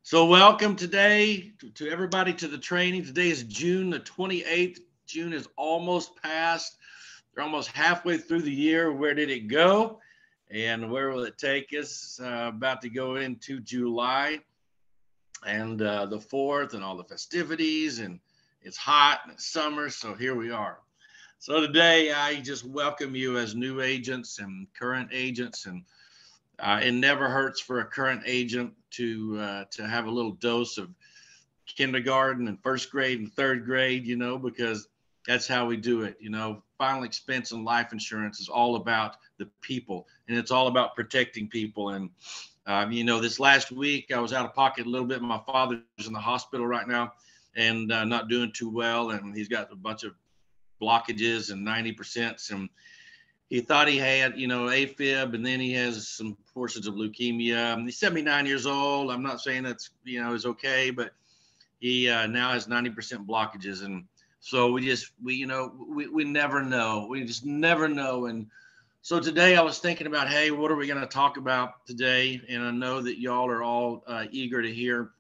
So welcome today to everybody to the training. Today is June the 28th. June is almost past. We're almost halfway through the year. Where did it go? And where will it take us? About to go into July and the 4th and all the festivities. And it's hot and it's summer. So here we are. So today I just welcome you as new agents and current agents, and it never hurts for a current agent to have a little dose of kindergarten and first grade and third grade, because that's how we do it. Final expense and life insurance is all about the people, and it's all about protecting people. And this last week I was out of pocket a little bit. My father's in the hospital right now and not doing too well, and he's got a bunch of blockages and 90%. And he thought he had, AFib, and then he has some portions of leukemia. He's 79 years old. I'm not saying that's, is okay, but he now has 90% blockages. And so we never know. We just never know. And so today I was thinking about, hey, what are we going to talk about today? And I know that y'all are all eager to hear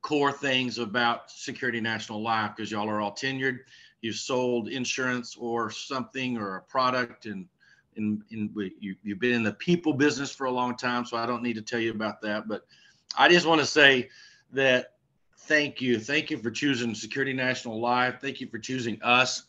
core things about Security National Life, because y'all are all tenured. You've sold insurance or something or a product, and you've been in the people business for a long time, so I don't need to tell you about that. But I just want to say that thank you for choosing Security National Life. Thank you for choosing us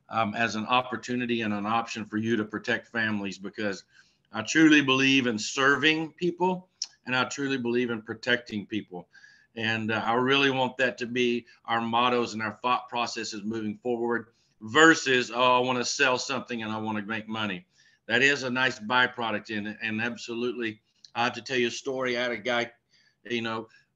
as an opportunity and an option for you to protect families, because I truly believe in serving people, and I truly believe in protecting people. And I really want that to be our mottos and our thought processes moving forward versus, I want to sell something and I want to make money. That is a nice byproduct in it. And absolutely, I have to tell you a story. I had a guy,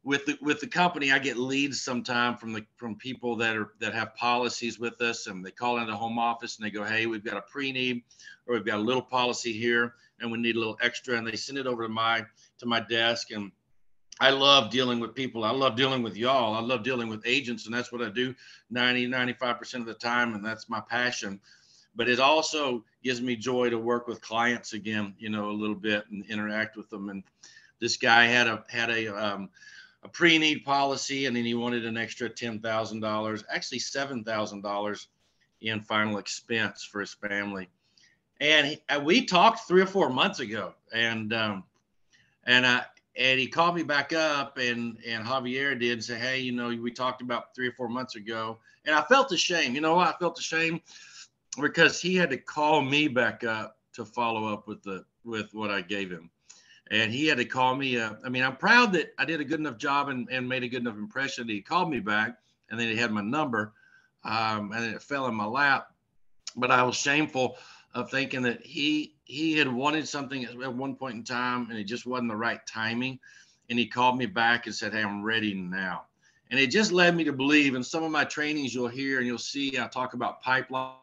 with the company, I get leads sometime from people that have policies with us, and they call into the home office and they go, hey, we've got a pre-need, or we've got a little policy here and we need a little extra. And they send it over to my desk. And I love dealing with people. I love dealing with y'all. I love dealing with agents, and that's what I do 95% of the time, and that's my passion. But it also gives me joy to work with clients again, a little bit and interact with them. And this guy had a pre-need policy, and then he wanted an extra $10,000, actually $7,000 in final expense for his family. And we talked 3 or 4 months ago, and he called me back up, and Javier did, and say, hey, we talked about 3 or 4 months ago. And I felt ashamed. You know why I felt ashamed? Because he had to call me back up to follow up with what I gave him. And he had to call me up. I mean, I'm proud that I did a good enough job and made a good enough impression that he called me back, and then he had my number, and it fell in my lap. But I was shameful of thinking that he had wanted something at one point in time, and it just wasn't the right timing. And he called me back and said, hey, I'm ready now. And it just led me to believe. In some of my trainings, you'll hear and you'll see, I talk about pipeline.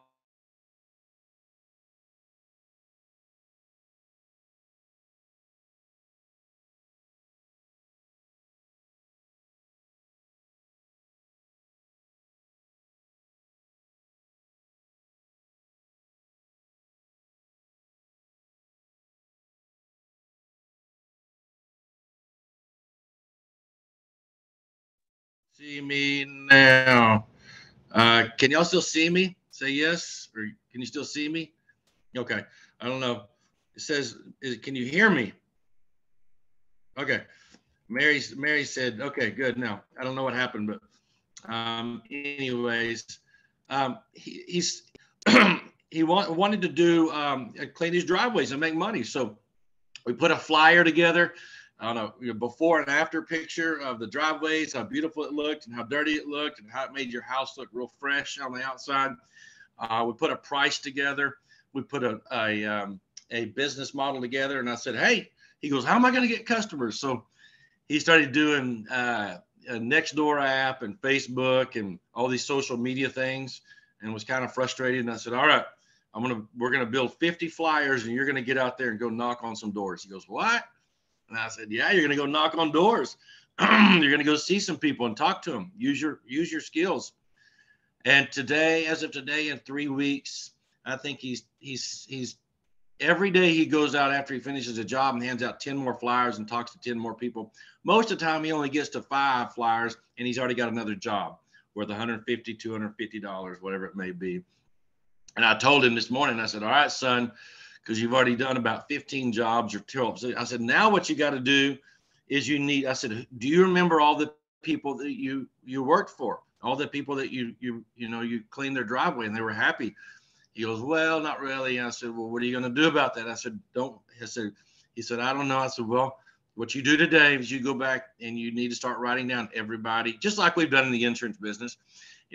See me now. Can y'all still see me? Say yes, or can you still see me? Okay. I don't know. It says, can you hear me? Okay. Mary said, okay, good. Now, I don't know what happened, but anyways, he's he wanted to do clean these driveways and make money. So we put a flyer together. I don't know, before and after picture of the driveways, how beautiful it looked and how dirty it looked and how it made your house look real fresh on the outside. We put a price together. We put a business model together. And I said, hey, he goes, how am I going to get customers? So he started doing a Nextdoor app and Facebook and all these social media things, and was kind of frustrated. And I said, all right, we're going to build 50 flyers, and you're going to get out there and go knock on some doors. He goes, what? And I said, yeah, you're going to go knock on doors. You're going to go see some people and talk to them. Use your skills. And today, as of today, in 3 weeks, I think he's Every day he goes out after he finishes a job and hands out 10 more flyers and talks to 10 more people. Most of the time he only gets to 5 flyers and he's already got another job worth $150, $250, whatever it may be. And I told him this morning, I said, all right, son, because you've already done about 15 jobs or 12. So I said, now what you got to do is I said, do you remember all the people that you worked for? All the people that you cleaned their driveway and they were happy. He goes, well, not really. And I said, well, what are you going to do about that? I said, he said, I don't know. I said, well, what you do today is you go back and you need to start writing down everybody, just like we've done in the insurance business,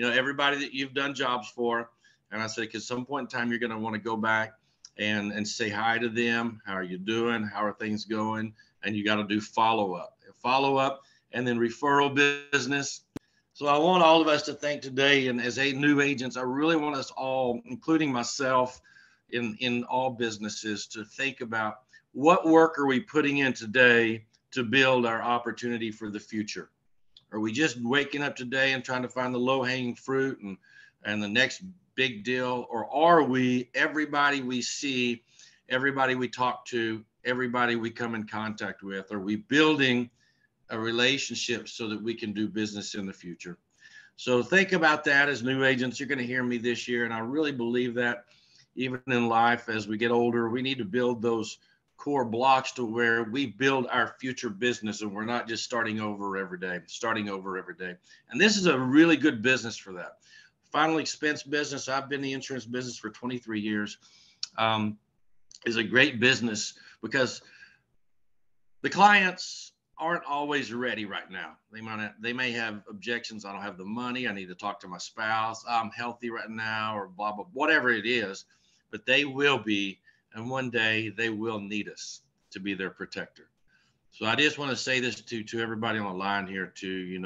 everybody that you've done jobs for. And I said, because some point in time, you're going to want to go back and say hi to them. How are you doing? How are things going? And you got to do follow up, and then referral business. So I want all of us to think today, and as new agents, I really want us all, including myself, in all businesses, to think about what work are we putting in today to build our opportunity for the future? Are we just waking up today and trying to find the low-hanging fruit and the next big deal? Or are we, everybody we see, everybody we talk to, everybody we come in contact with, are we building a relationship so that we can do business in the future? So think about that as new agents. You're going to hear me this year, and I really believe that even in life, as we get older, we need to build those core blocks to where we build our future business, and we're not just starting over every day. And this is a really good business for that. Final expense business, I've been in the insurance business for 23 years, is a great business because the clients aren't always ready right now. They may have objections. I don't have the money. I need to talk to my spouse. I'm healthy right now, or blah, blah, whatever it is, but they will be. And one day they will need us to be their protector. So I just want to say this to everybody on the line here too,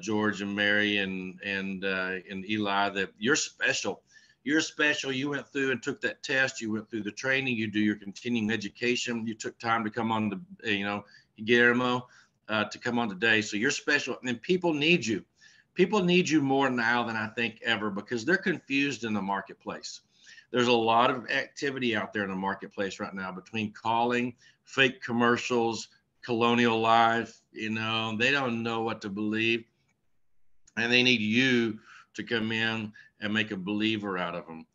George and Mary and Eli, that you're special. You're special. You went through and took that test. You went through the training. You do your continuing education. You took time to come on Guillermo, to come on today. So you're special. And people need you. People need you more now than I think ever, because they're confused in the marketplace. There's a lot of activity out there in the marketplace right now between calling, fake commercials, Colonial Life. They don't know what to believe. And they need you to come in and make a believer out of them.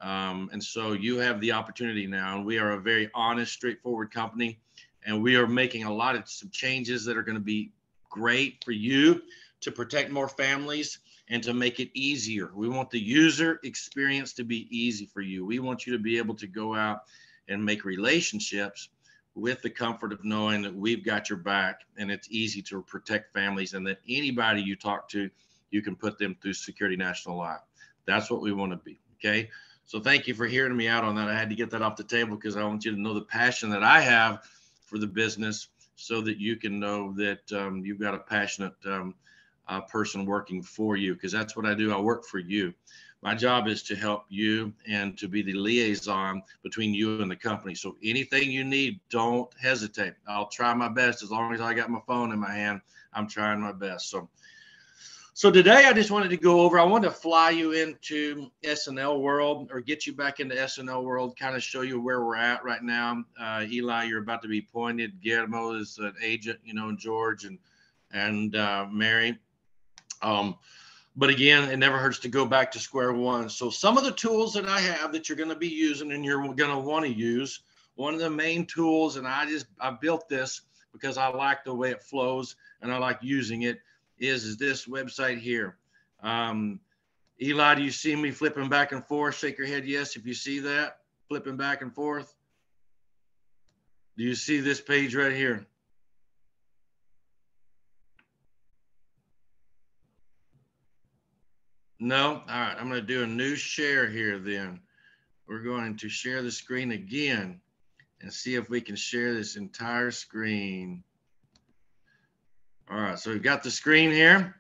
And so you have the opportunity now. And we are a very honest, straightforward company. And we are making some changes that are going to be great for you to protect more families and to make it easier. We want the user experience to be easy for you. We want you to be able to go out and make relationships with the comfort of knowing that we've got your back, and it's easy to protect families, and that anybody you talk to, you can put them through Security National Life. That's what we want to be. Okay. So thank you for hearing me out on that. I had to get that off the table because I want you to know the passion that I have for the business, so that you can know that you've got a passionate person working for you, because that's what I do. I work for you. My job is to help you and to be the liaison between you and the company. So anything you need, don't hesitate. I'll try my best. As long as I got my phone in my hand, I'm trying my best. So today I just wanted to go over, I wanted to fly you into SNL world, or get you back into SNL world, kind of show you where we're at right now. Eli, you're about to be appointed. Guillermo is an agent, George and Mary. But again, it never hurts to go back to square one. So some of the tools that I have that you're going to be using and you're going to want to use, one of the main tools, and I built this because I like the way it flows and I like using it, is this website here. Eli, do you see me flipping back and forth? Shake your head yes if you see that, flipping back and forth. Do you see this page right here? No? All right, I'm going to do a new share here then. We're going to share the screen again and see if we can share this entire screen. All right, so we've got the screen here.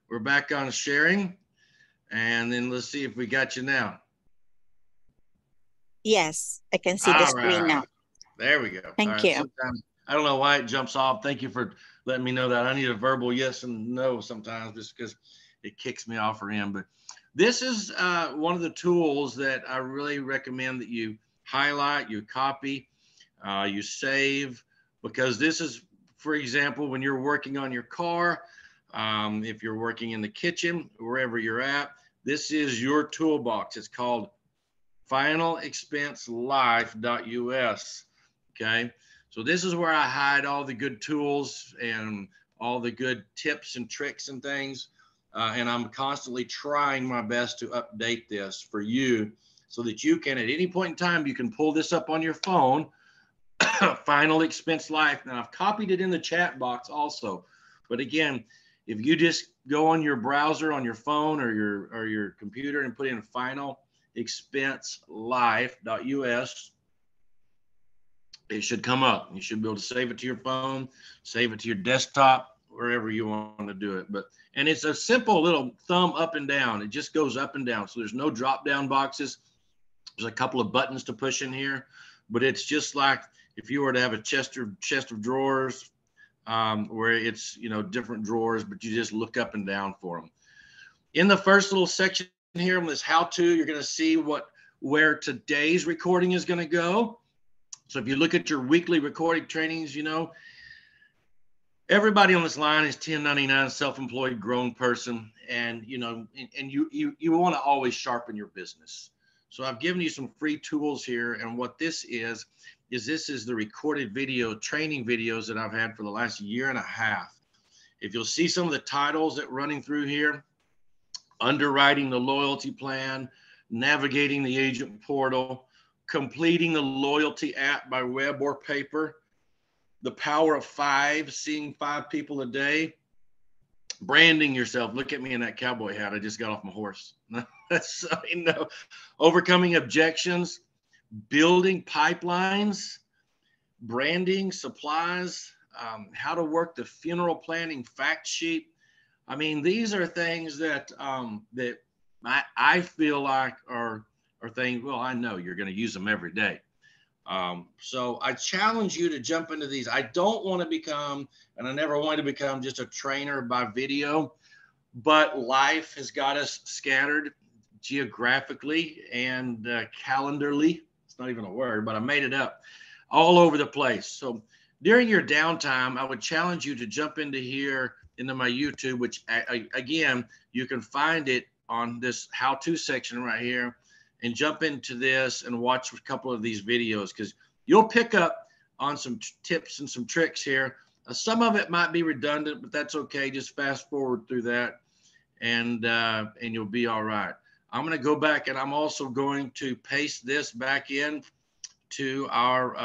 We're back on sharing. And then let's see if we got you now. Yes, I can see the screen now. There we go. Thank you. Sometimes, I don't know why it jumps off. Thank you for letting me know that. I need a verbal yes and no sometimes, just because it kicks me off or in. But This is one of the tools that I really recommend that you highlight, you copy, you save, because this is, for example, when you're working on your car, if you're working in the kitchen, wherever you're at, this is your toolbox. It's called finalexpenselife.us. Okay. So this is where I hide all the good tools and all the good tips and tricks and things. And I'm constantly trying my best to update this for you so that you can, at any point in time, you can pull this up on your phone. Final Expense Life. Now I've copied it in the chat box also. But again, if you just go on your browser on your phone or your computer and put in finalexpenselife.us, it should come up. You should be able to save it to your phone, save it to your desktop, wherever you want to do it. And it's a simple little thumb up and down. It just goes up and down. So there's no drop down boxes. There's a couple of buttons to push in here, but it's just like if you were to have a chest of drawers, where it's, different drawers, but you just look up and down for them. In the first little section here on this how-to, you're going to see where today's recording is going to go. So if you look at your weekly recording trainings, everybody on this line is 1099 self-employed grown person, and you want to always sharpen your business. So I've given you some free tools here, and what this is this is the recorded video training videos that I've had for the last year and a half. If you'll see some of the titles that running through here: underwriting the loyalty plan, navigating the agent portal, completing the loyalty app by web or paper, the power of 5, seeing 5 people a day, branding yourself. Look at me in that cowboy hat. I just got off my horse. Overcoming objections, building pipelines, branding, supplies, how to work the funeral planning fact sheet. I mean, these are things that I feel like are things, well, I know you're going to use them every day. So I challenge you to jump into these. I don't want to become, and I never wanted to become, just a trainer by video, but life has got us scattered geographically and calendarly. It's not even a word, but I made it up, all over the place. So during your downtime, I would challenge you to jump into my YouTube, which again, you can find it on this how-to section right here, and jump into this and watch a couple of these videos, because you'll pick up on some tips and some tricks here. Some of it might be redundant, but that's okay. Just fast forward through that, and you'll be all right. I'm going to go back, and I'm also going to paste this back in to our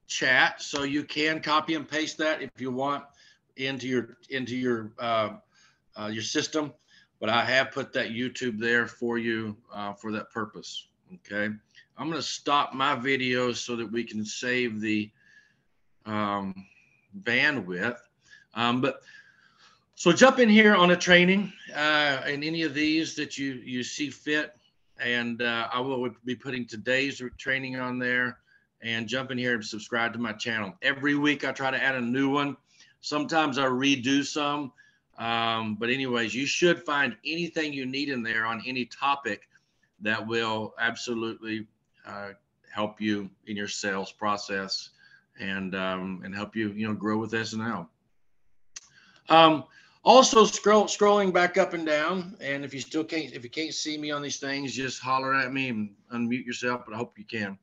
chat, so you can copy and paste that if you want into your system. But I have put that YouTube there for you for that purpose. Okay. I'm going to stop my video so that we can save the bandwidth. So jump in here on a training in any of these that you see fit. And I will be putting today's training on there, and jump in here and subscribe to my channel. Every week I try to add a new one. Sometimes I redo some. But anyways, you should find anything you need in there on any topic that will absolutely help you in your sales process, and help you, grow with SNL. Also scrolling back up and down. And if you can't see me on these things, just holler at me and unmute yourself, but I hope you can.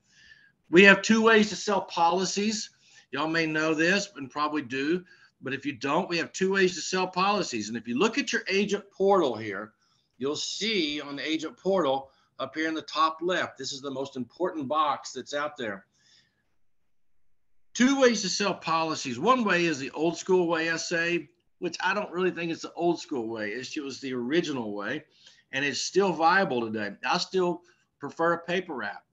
We have 2 ways to sell policies. Y'all may know this and probably do. But if you don't, we have 2 ways to sell policies. And if you look at your agent portal here, you'll see on the agent portal up here in the top left, this is the most important box that's out there. 2 ways to sell policies. One way is the old school way, I say, which I don't really think it's the old school way. It was the original way, and it's still viable today. I still prefer a paper app.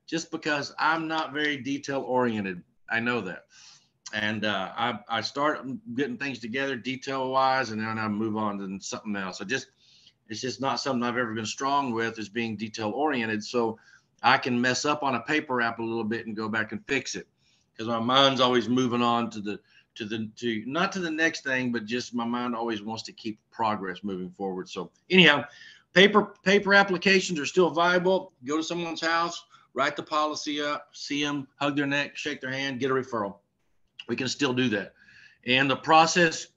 Just because I'm not very detail oriented. I know that. And I start getting things together detail wise, and then I move on to something else. It's just not something I've ever been strong with, is being detail oriented. So I can mess up on a paper app a little bit and go back and fix it, because my mind's always moving on to not to the next thing, but just my mind always wants to keep progress moving forward. So anyhow, paper applications are still viable. Go to someone's house, write the policy up, see them, hug their neck, shake their hand, get a referral. We can still do that. And the process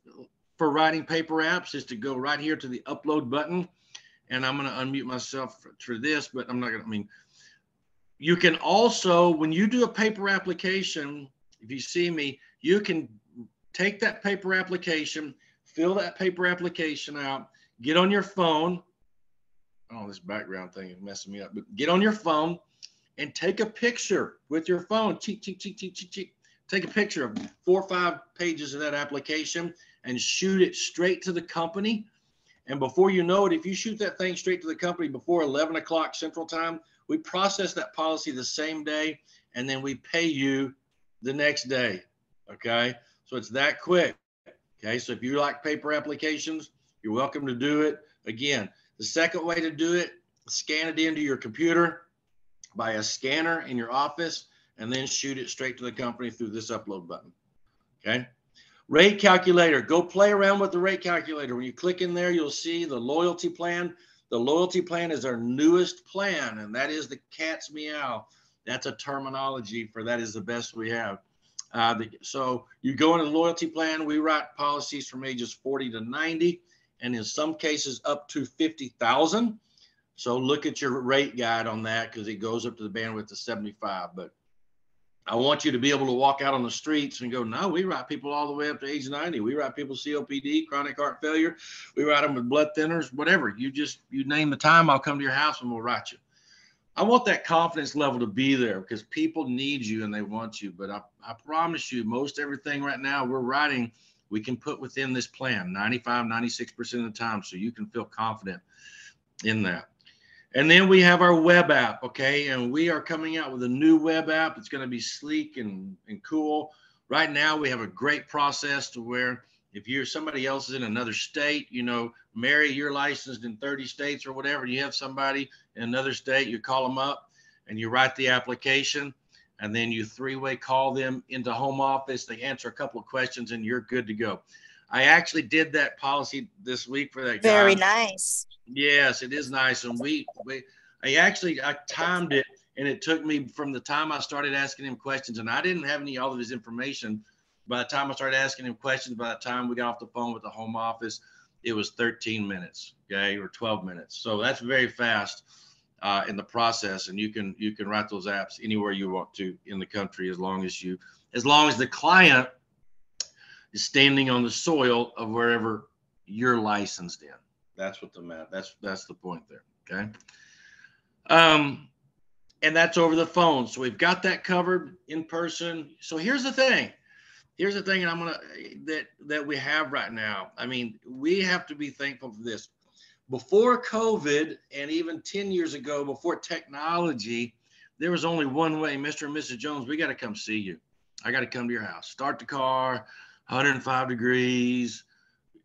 for writing paper apps is to go right here to the upload button. And I'm going to unmute myself for this, but I'm not going to, you can also, when you do a paper application, if you see me, you can take that paper application, fill that paper application out, get on your phone. Oh, this background thing is messing me up, but get on your phone and take a picture with your phone. Take a picture of 4 or 5 pages of that application and shoot it straight to the company. And before you know it, if you shoot that thing straight to the company before 11 o'clock Central Time, we process that policy the same day, and then we pay you the next day. Okay, so it's that quick. Okay, so if you like paper applications, you're welcome to do it. Again, the second way to do it, scan it into your computer by a scanner in your office, and then shoot it straight to the company through this upload button. Okay. Rate calculator, go play around with the rate calculator. When you click in there, you'll see the loyalty plan. The loyalty plan is our newest plan, and that is the cat's meow. That's a terminology for that is the best we have. So you go into the loyalty plan. We write policies from ages 40 to 90, and in some cases up to 50,000. So look at your rate guide on that because it goes up to the bandwidth of 75. But I want you to be able to walk out on the streets and go, no, we write people all the way up to age 90. We write people COPD, chronic heart failure. We write them with blood thinners, whatever. You name the time, I'll come to your house and we'll write you. I want that confidence level to be there because people need you and they want you. But I promise you, most everything right now we're writing, we can put within this plan 95, 96% of the time. So you can feel confident in that. And then we have our web app, okay? And we are coming out with a new web app. It's going to be sleek and cool. Right now, we have a great process to where if somebody else is in another state, Mary, you're licensed in 30 states or whatever, you have somebody in another state, you call them up and you write the application, and then you 3-way call them into home office. They answer a couple of questions and you're good to go. I actually did that policy this week for that guy. Very nice. Yes, it is nice. And I timed it, and it took me from the time I started asking him questions, and I didn't have all of his information. By the time I started asking him questions, by the time we got off the phone with the home office, it was 13 minutes, okay, or 12 minutes. So that's very fast in the process, and you can write those apps anywhere you want to in the country as long as the client is standing on the soil of wherever you're licensed in. That's what that's the point there. Okay. And that's over the phone. So we've got that covered in person. So here's the thing, and that we have right now. We have to be thankful for this. Before COVID, and even 10 years ago, before technology, there was only one way, Mr. and Mrs. Jones, we got to come see you. I got to come to your house. Start the car, 105 degrees.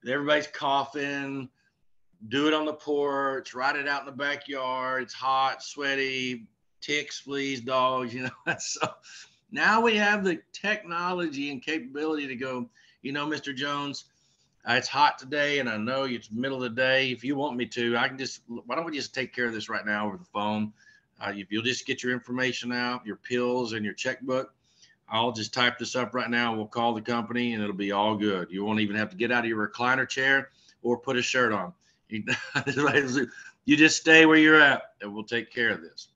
Everybody's coughing. Do it on the porch, ride it out in the backyard. It's hot, sweaty, ticks, fleas, dogs, So now we have the technology and capability to go, Mr. Jones, it's hot today and I know it's middle of the day. If you want me to, why don't we just take care of this right now over the phone? If you'll just get your information out, your pills and your checkbook, I'll just type this up right now. We'll call the company and it'll be all good. You won't even have to get out of your recliner chair or put a shirt on. You just stay where you're at and we'll take care of this.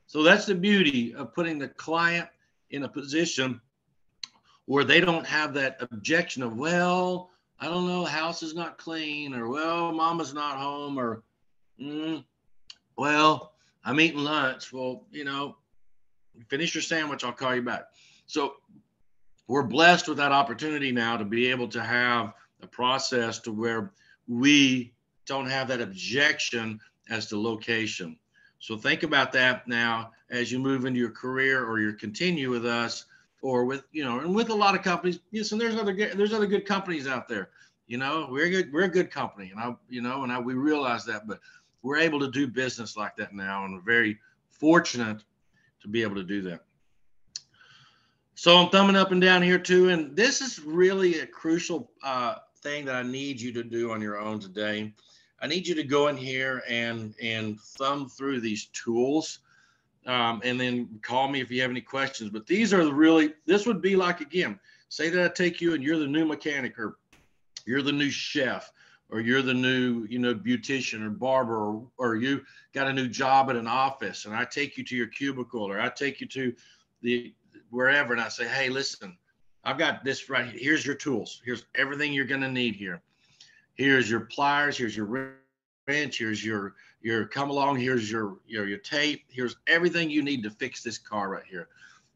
So that's the beauty of putting the client in a position where they don't have that objection of, well, I don't know, house is not clean, or, well, mama's not home, or, well, I'm eating lunch. Well, finish your sandwich, I'll call you back. So we're blessed with that opportunity now to be able to have a process to where we don't have that objection as to location. So think about that now as you move into your career or you continue with us or with, and with a lot of companies. Yes, and there's other good companies out there. We're a good company, and we realize that, but we're able to do business like that now, and we're very fortunate to be able to do that. So I'm thumbing up and down here too. And this is really a crucial thing that I need you to do on your own today. I need you to go in here and thumb through these tools, and then call me if you have any questions. But these are really, this would be like, again, say that I take you and you're the new mechanic, or you're the new chef, or you're the new, beautician or barber, or you got a new job at an office, and I take you to your cubicle, or I take you to the wherever, and I say, hey, listen, I've got this right here. Here's your tools. Here's everything you're going to need here. Here's your pliers. Here's your wrench. Here's your come along. Here's your tape. Here's everything you need to fix this car right here.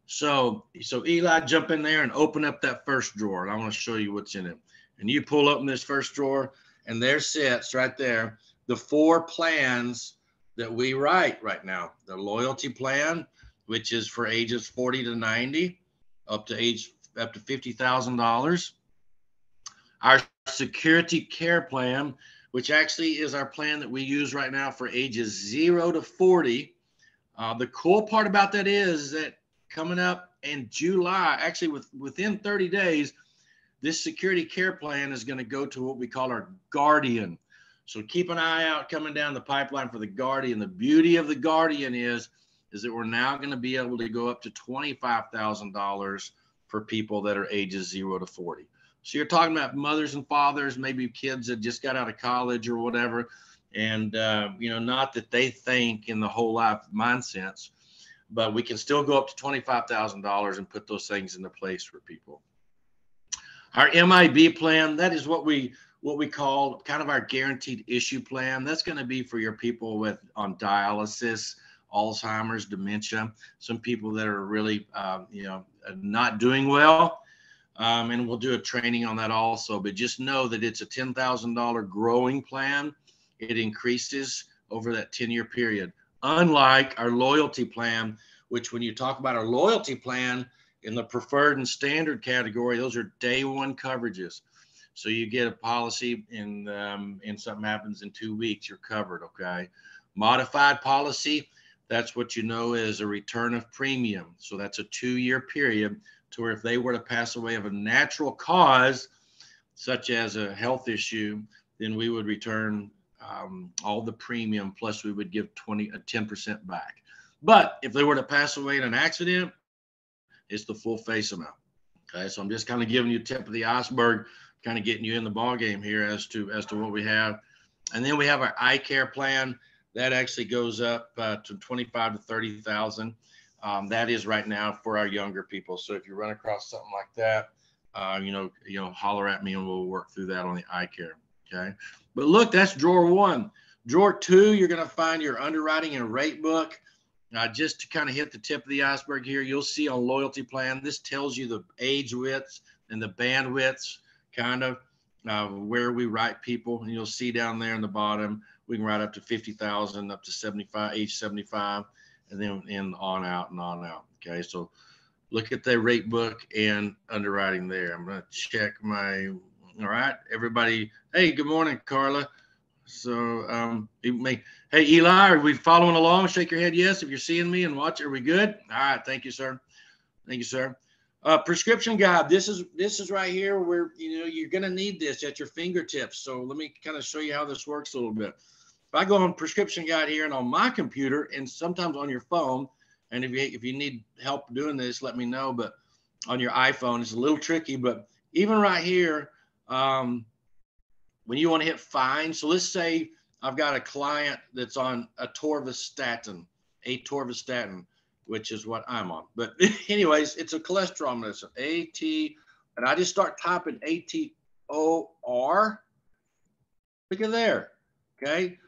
So Eli, jump in there and open up that first drawer, and I want to show you what's in it. And you pull open this first drawer, and there sits right there the 4 plans that we write right now. The loyalty plan, which is for ages 40 to 90, up to $50,000. Our security care plan, which actually is our plan that we use right now for ages 0 to 40. The cool part about that is that coming up in July, actually within 30 days, this security care plan is going to go to what we call our Guardian. So keep an eye out coming down the pipeline for the Guardian. The beauty of the Guardian is that we're now going to be able to go up to $25,000 for people that are ages 0 to 40. So you're talking about mothers and fathers, maybe kids that just got out of college or whatever. And, not that they think in the whole life mindset, but we can still go up to $25,000 and put those things into place for people. Our MIB plan, that is what we call kind of our guaranteed issue plan. That's going to be for your people on dialysis, Alzheimer's, dementia, some people that are really, not doing well. And we'll do a training on that also. But just know that it's a $10,000 growing plan. It increases over that 10-year period. Unlike our loyalty plan, which when you talk about our loyalty plan in the preferred and standard category, those are day one coverages. So you get a policy and something happens in 2 weeks, you're covered, okay? Modified policy, that's what you know is a return of premium. So that's a 2-year period to where if they were to pass away of a natural cause, such as a health issue, then we would return all the premium, plus we would give 10% back. But if they were to pass away in an accident, it's the full face amount. Okay, so I'm just kind of giving you a tip of the iceberg, kind of getting you in the ball game here as to what we have. And then we have our eye care plan that actually goes up to 25 to 30,000. That is right now for our younger people. So if you run across something like that, holler at me and we'll work through that on the eye care. Okay, but look, that's drawer 1. Drawer 2, you're going to find your underwriting and rate book. Just to kind of hit the tip of the iceberg here, you'll see on loyalty plan, this tells you the age widths and the band widths, kind of where we write people. And you'll see down there in the bottom, we can write up to 50,000, up to 75, age 75, and then on out and on out. Okay, so look at the rate book and underwriting there. I'm going to check all right, everybody. Hey, good morning, Carla. So, hey, Eli, are we following along? Shake your head yes if you're seeing me and watch. Are we good? All right, thank you, sir. Thank you, sir. Prescription guide. This is right here where you're going to need this at your fingertips. So let me kind of show you how this works a little bit. If I go on prescription guide here and on my computer and sometimes on your phone, and if you need help doing this, let me know. But on your iPhone, it's a little tricky. But even right here, when you want to hit find, so let's say I've got a client that's on atorvastatin, which is what I'm on. But anyways, it's a cholesterol medicine, and I just start typing ATOR. Look at there, okay?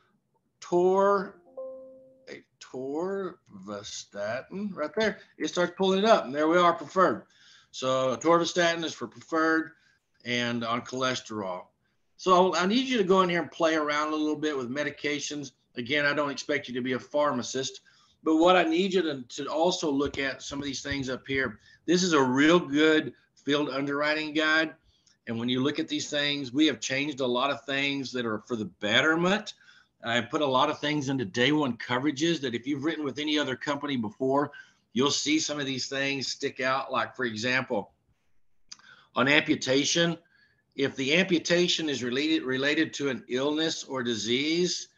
Atorvastatin, right there. It starts pulling it up, and there we are, preferred. So atorvastatin is for preferred and on cholesterol. So I need you to go in here and play around a little bit with medications. Again, I don't expect you to be a pharmacist, but what I need you to also look at some of these things up here. This is a real good field underwriting guide. And when you look at these things, we have changed a lot of things that are for the betterment. I put a lot of things into day one coverages that if you've written with any other company before, you'll see some of these things stick out. Like, for example, on amputation, if the amputation is related to an illness or disease,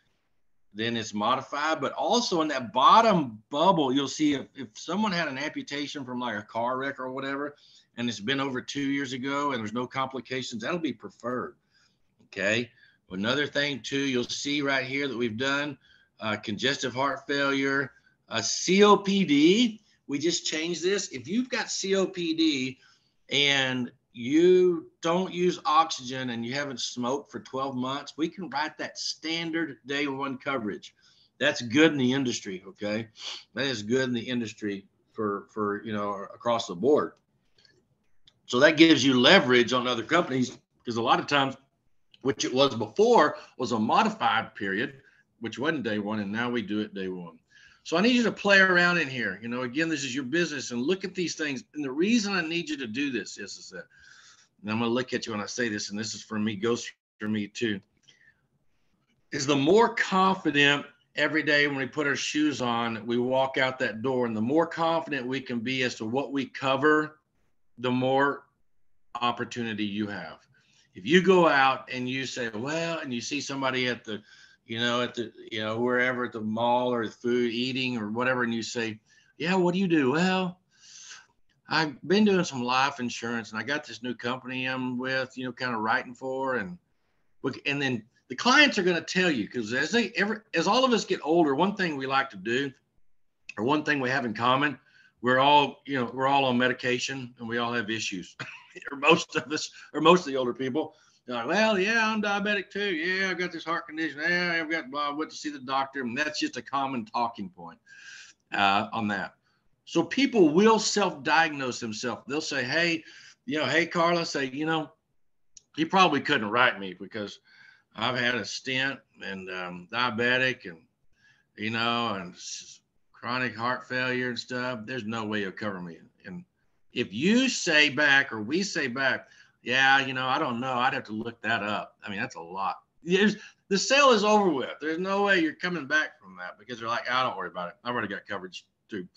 then it's modified. But also in that bottom bubble, you'll see if someone had an amputation from like a car wreck or whatever, and it's been over 2 years ago and there's no complications, that'll be preferred. Okay. Another thing too, you'll see right here that we've done congestive heart failure, COPD. We just changed this. If you've got COPD and you don't use oxygen and you haven't smoked for 12 months, we can write that standard day one coverage. That's good in the industry. Okay. That is good in the industry for across the board. So that gives you leverage on other companies, because a lot of times, which it was before, was a modified period, which wasn't day one, and now we do it day one. So I need you to play around in here. Again, this is your business, and look at these things. And the reason I need you to do this is that, and I'm going to look at you when I say this, and this is for me, goes for me too, is the more confident every day when we put our shoes on, we walk out that door, and the more confident we can be as to what we cover, the more opportunity you have. If you go out and you say, well, and you see somebody at the, wherever, at the mall or the food eating or whatever, and you say, yeah, what do you do? Well, I've been doing some life insurance and I got this new company I'm with, kind of writing for. And then the clients are going to tell you, because as all of us get older, one thing we like to do, or one thing we have in common, we're all on medication and we all have issues. Or most of us, or most of the older people, they're like, well, yeah, I'm diabetic too. Yeah, I've got this heart condition. Yeah, I've got blah, went to see the doctor. And that's just a common talking point on that. So people will self-diagnose themselves. They'll say, hey, Carla, you probably couldn't write me because I've had a stent and diabetic and, and chronic heart failure and stuff. There's no way you'll cover me. And if you say back, or we say back, yeah, I don't know, I'd have to look that up. I mean, that's a lot. The sale is over with. There's no way you're coming back from that, because they're like, don't worry about it. I've already got coverage through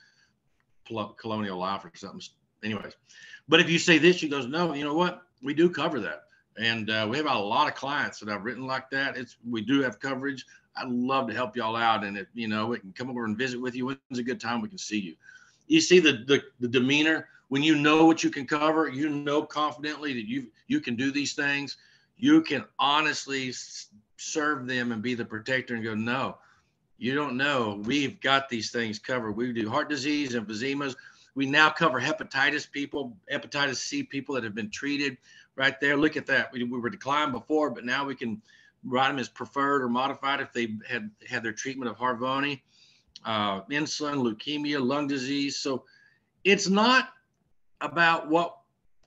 Colonial Life or something. Anyways, but if you say this, she goes, no, you know what? We do cover that. And we have a lot of clients that I've written like that. We do have coverage. I'd love to help y'all out. And we can come over and visit with you. When's a good time we can see you? You see the demeanor. When you know what you can cover, confidently that you can do these things, you can honestly serve them and be the protector and go, no, you don't know. We've got these things covered. We do heart disease, emphysemas. We now cover hepatitis C people that have been treated right there. Look at that. We were declined before, but now we can write them as preferred or modified if they had their treatment of Harvoni, insulin, leukemia, lung disease. So it's not about what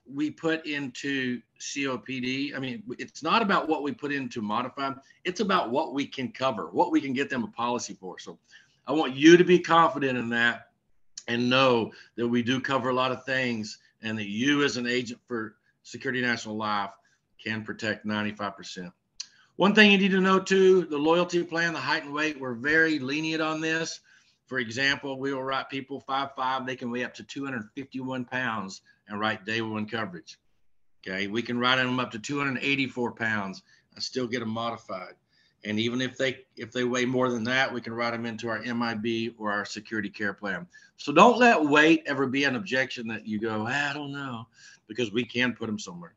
we put into COPD. I mean, it's not about what we put into modified. It's about what we can cover, what we can get them a policy for. So I want you to be confident in that and know that we do cover a lot of things, and that you as an agent for Security National Life can protect 95%. One thing you need to know too, the loyalty plan, the height and weight, we're very lenient on this. For example, we will write people 5'5", they can weigh up to 251 pounds and write day one coverage. Okay, we can write them up to 284 pounds and still get them modified. And even if they weigh more than that, we can write them into our MIB or our security care plan. So don't let weight ever be an objection that you go, I don't know, because we can put them somewhere.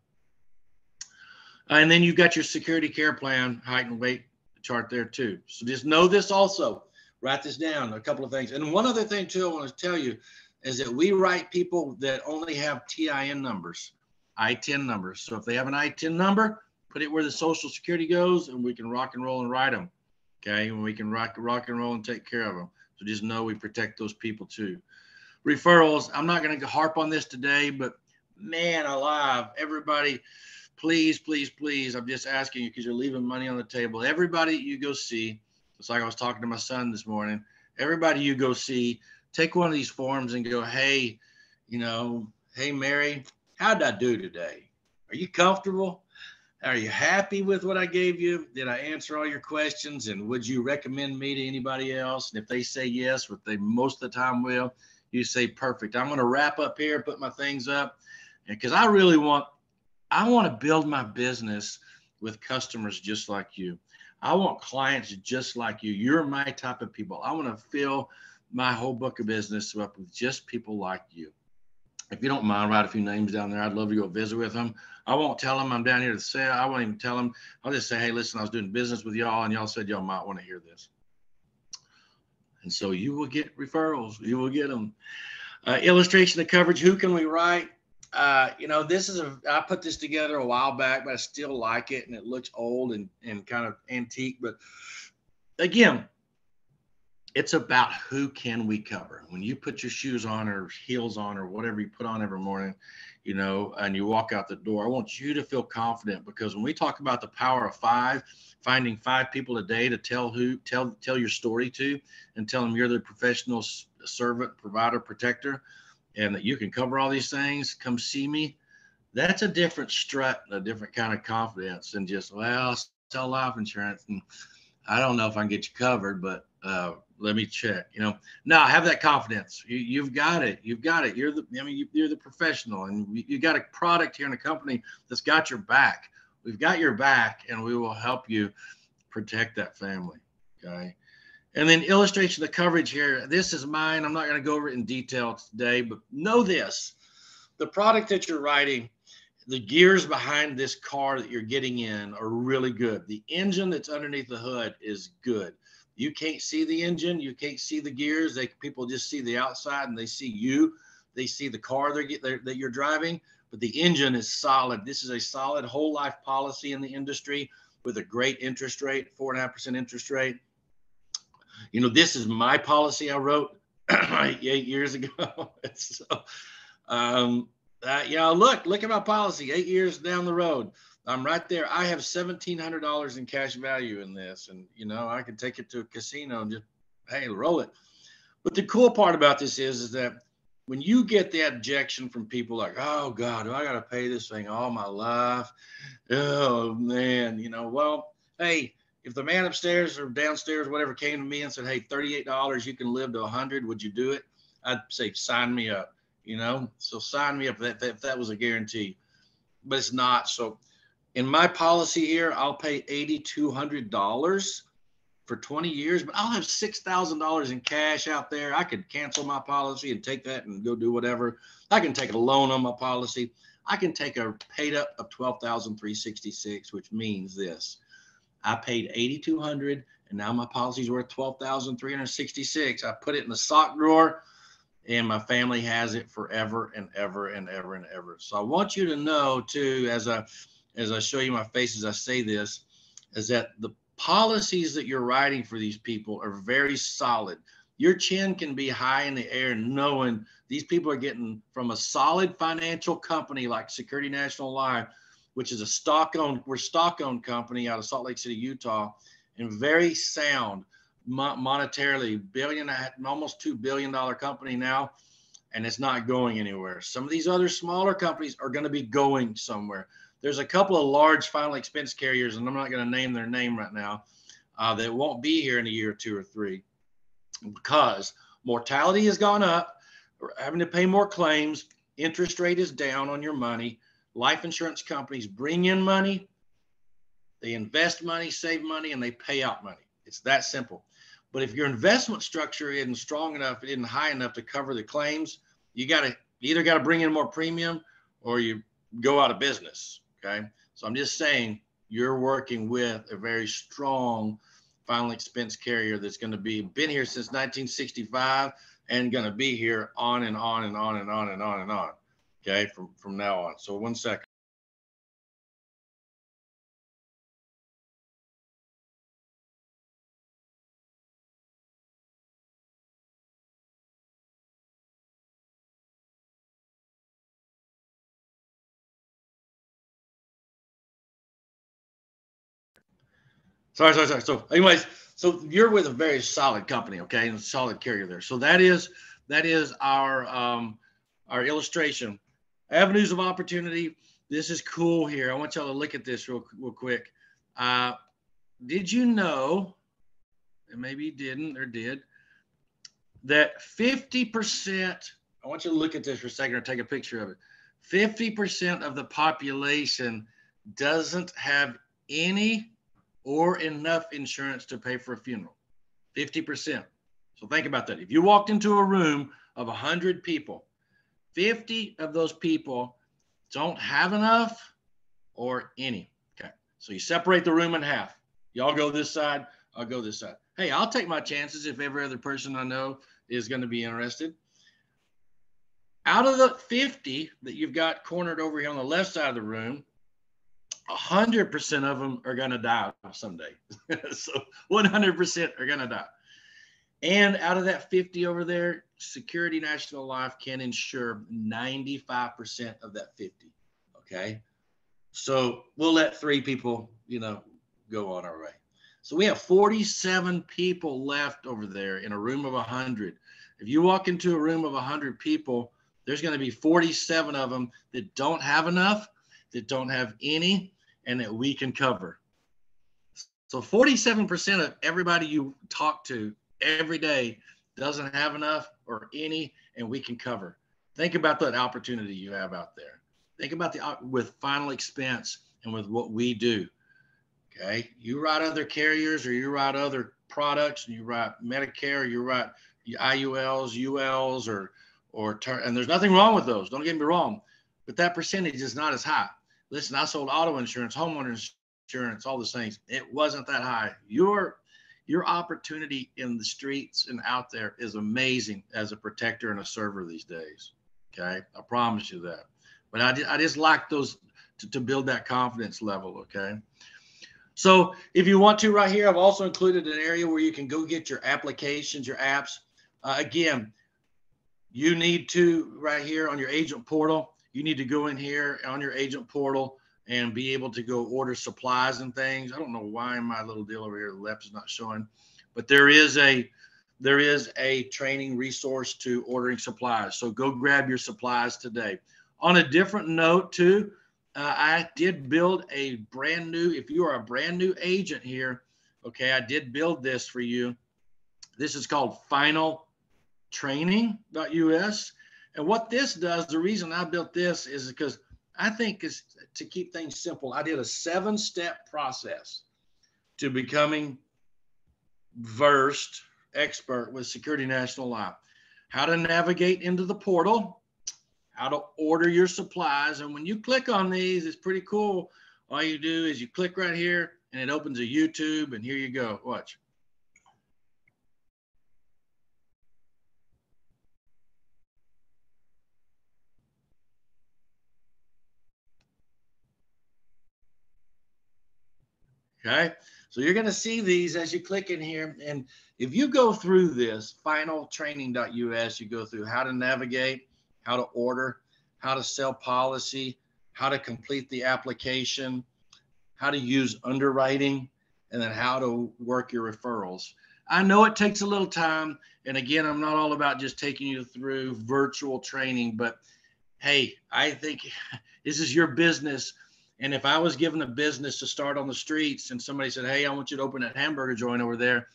And then you've got your security care plan, height and weight chart there too. So just know this also. Write this down, a couple of things. And one other thing too I want to tell you is that we write people that only have TIN numbers, ITIN numbers. So if they have an ITIN number, put it where the Social Security goes, and we can rock and roll and write them. Okay, and we can rock and roll and take care of them. So just know we protect those people too. Referrals, I'm not going to harp on this today, but man alive, everybody, please, please, please, I'm just asking you because you're leaving money on the table. Everybody you go see, it's like I was talking to my son this morning, everybody you go see, take one of these forms and go, hey, hey, Mary, how did I do today? Are you comfortable? Are you happy with what I gave you? Did I answer all your questions? And would you recommend me to anybody else? And if they say yes, what they most of the time will, You say, perfect. I'm going to wrap up here, put my things up, because I really want to build my business with customers just like you. I want clients just like you. You're my type of people. I want to fill my whole book of business up with just people like you. If you don't mind, write a few names down there. I'd love to go visit with them. I won't tell them I'm down here to sell. I won't even tell them. I'll just say, hey, listen, I was doing business with y'all, and y'all said y'all might want to hear this. And so you will get referrals. You will get them. Illustration of coverage. Who can we write? I put this together a while back, but I still like it, and it looks old and kind of antique. But again, it's about who can we cover. When you put your shoes on or heels on or whatever you put on every morning, and you walk out the door, I want you to feel confident, because when we talk about the power of five, finding 5 people a day to tell your story to, and tell them you're the professional servant, provider, protector, and that you can cover all these things, come see me. That's a different strut, a different kind of confidence than just, well, sell life insurance and I don't know if I can get you covered, but let me check. Now have that confidence. You've got it. You've got it. You're the professional, and you got a product here in a company that's got your back. We've got your back, and we will help you protect that family. Okay. And then illustration of the coverage here. This is mine. I'm not going to go over it in detail today, but know this: the product that you're writing, the gears behind this car that you're getting in are really good. The engine that's underneath the hood is good. You can't see the engine. You can't see the gears. People just see the outside, and they see you. They see the car that you're driving, but the engine is solid. This is a solid whole life policy in the industry with a great interest rate, 4.5% interest rate. This is my policy I wrote 8 years ago. So, look at my policy 8 years down the road. I'm right there. I have $1,700 in cash value in this. And, I can take it to a casino and just, hey, roll it. But the cool part about this is that when you get the objection from people like, oh God, do I got to pay this thing all my life? Oh man, well, hey, if the man upstairs or downstairs, whatever, came to me and said, hey, $38, you can live to 100, would you do it? I'd say, sign me up, so sign me up if that was a guarantee, but it's not. So in my policy here, I'll pay $8,200 for 20 years, but I'll have $6,000 in cash out there. I could cancel my policy and take that and go do whatever. I can take a loan on my policy. I can take a paid up of $12,366, which means this: I paid $8,200, and now my policy's worth $12,366. I put it in the sock drawer, and my family has it forever and ever and ever and ever. So I want you to know too, as I show you my face as I say this, is that the policies that you're writing for these people are very solid. Your chin can be high in the air knowing these people are getting from a solid financial company like Security National Life, which is a stock-owned company out of Salt Lake City, Utah, and very sound monetarily, almost $2 billion company now, and it's not going anywhere. Some of these other smaller companies are going to be going somewhere. There's a couple of large final expense carriers, and I'm not going to name their name right now, that won't be here in a year or 2 or 3 because mortality has gone up. We're having to pay more claims. Interest rate is down on your money. Life insurance companies bring in money, they invest money, save money, and they pay out money. It's that simple. But if your investment structure isn't strong enough, it isn't high enough to cover the claims, you either got to bring in more premium or you go out of business. Okay. So I'm just saying you're working with a very strong final expense carrier that's going to been here since 1965 and going to be here on and on and on and on and on and on. Okay. From now on. So 1 second. Sorry. So anyways, so you're with a very solid company, okay, and a solid carrier there. So that is our illustration. Avenues of opportunity. This is cool here. I want y'all to look at this real quick. Did you know, and maybe you didn't or did, that 50%, I want you to look at this for a second or take a picture of it. 50% of the population doesn't have any or enough insurance to pay for a funeral. 50%. So think about that. If you walked into a room of 100 people, 50 of those people don't have enough or any. Okay. So you separate the room in half. Y'all go this side, I'll go this side. Hey, I'll take my chances if every other person I know is going to be interested. Out of the 50 that you've got cornered over here on the left side of the room, 100% of them are going to die someday. So 100% are going to die. And out of that 50 over there, Security National Life can insure 95% of that 50. Okay. So we'll let 3 people, go on our way. So we have 47 people left over there in a room of 100. If you walk into a room of 100 people, there's going to be 47 of them that don't have enough, that don't have any, and that we can cover. So 47% of everybody you talk to every day doesn't have enough or any, and we can cover. Think about that opportunity you have out there. Think about with final expense and with what we do. Okay, you write other carriers, or you write other products, and you write Medicare, or you write IULs, ULs, and there's nothing wrong with those. Don't get me wrong, but that percentage is not as high. Listen, I sold auto insurance, homeowner insurance, all those things. It wasn't that high. Your opportunity in the streets and out there is amazing as a protector and a server these days. Okay, I promise you that. But I just like those to build that confidence level. Okay. So if you want to, right here, I've also included an area where you can go get your applications, your apps. Again, you need to, right here on your agent portal, you need to go in here on your agent portal and be able to go order supplies and things. I don't know why my little deal over here to the left is not showing, but there is a training resource to ordering supplies. So go grab your supplies today. On a different note too, I did build a brand new, if you are a brand new agent here, okay, I did build this for you. This is called finaltraining.us. And what this does, the reason I built this is because I think is to keep things simple. I did a 7-step process to becoming expert with Security National Life. How to navigate into the portal, how to order your supplies. And when you click on these, it's pretty cool. All you do is you click right here and it opens a YouTube, and here you go. Watch. Okay, so you're going to see these as you click in here. And if you go through this finaltraining.us, you go through how to navigate, how to order, how to sell policy, how to complete the application, how to use underwriting, and then how to work your referrals. I know it takes a little time. And again, I'm not all about just taking you through virtual training, but hey, I think this is your business. And if I was given a business to start on the streets and somebody said, hey, I want you to open that hamburger joint over there,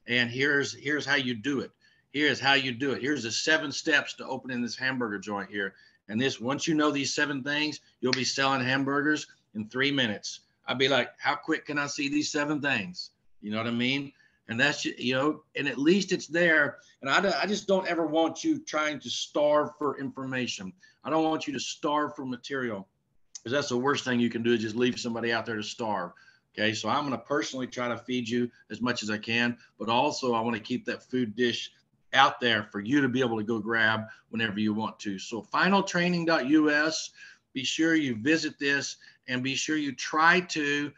and here's how you do it. Here's how you do it. Here's the 7 steps to opening this hamburger joint here. And this, once you know these 7 things, you'll be selling hamburgers in 3 minutes. I'd be like, how quick can I see these 7 things? You know what I mean? And that's, and at least it's there. And I just don't ever want you trying to starve for information. I don't want you to starve for material, because that's the worst thing you can do, is just leave somebody out there to starve. Okay, so I'm going to personally try to feed you as much as I can, but also I want to keep that food dish out there for you to be able to go grab whenever you want to. So finaltraining.us, be sure you visit this, and be sure you try to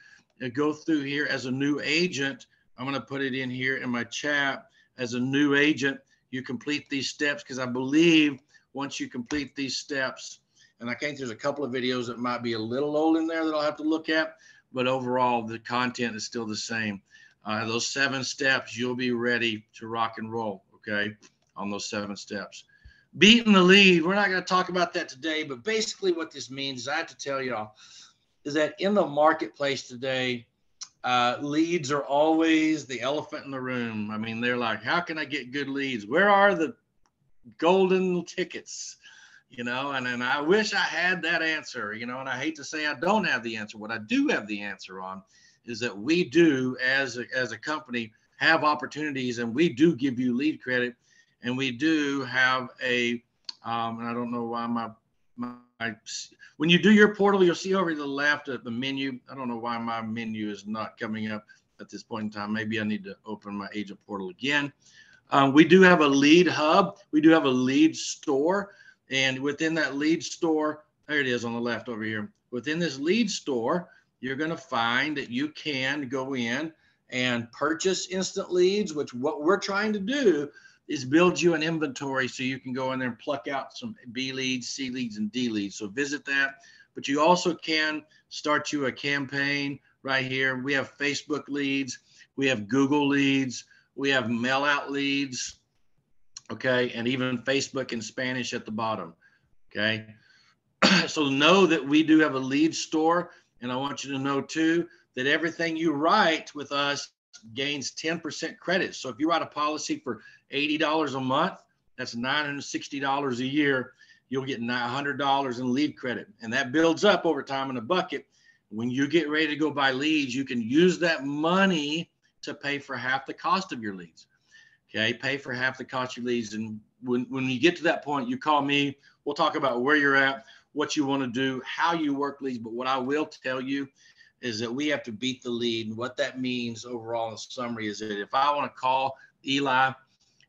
go through here as a new agent. I'm going to put it in here in my chat. As a new agent, you complete these steps, because I believe once you complete these steps, and I think there's a couple of videos that might be a little old in there that I'll have to look at, but overall the content is still the same. Those 7 steps, you'll be ready to rock and roll, okay, on those 7 steps. Beating the lead, we're not going to talk about that today, but basically what this means is, I have to tell y'all, is that in the marketplace today, Leads are always the elephant in the room. I mean, they're like, how can I get good leads? Where are the golden tickets? And I wish I had that answer, and I hate to say I don't have the answer. What I do have the answer on is that we do, as a company, have opportunities, and we do give you lead credit, and we do have and I don't know why my when you do your portal, you'll see over to the left at the menu. I don't know why my menu is not coming up at this point in time. Maybe I need to open my agent portal again. We do have a lead hub. We do have a lead store. And within that lead store, there it is on the left over here. Within this lead store, you're going to find that you can go in and purchase instant leads, which what we're trying to do is build you an inventory so you can go in there and pluck out some B leads, C leads, and D leads. So visit that. But you also can start you a campaign right here. We have Facebook leads. We have Google leads. We have mail out leads. Okay. And even Facebook in Spanish at the bottom. Okay. So know that we do have a lead store. And I want you to know too, that everything you write with us gains 10% credit. So if you write a policy for $80 a month, that's $960 a year. You'll get $100 in lead credit. And that builds up over time in a bucket. When you get ready to go buy leads, you can use that money to pay for half the cost of your leads. Okay, pay for half the cost of your leads. And when you get to that point, you call me. We'll talk about where you're at, what you want to do, how you work leads. But what I will tell you is that we have to beat the lead. And what that means overall in summary is that if I want to call Eli,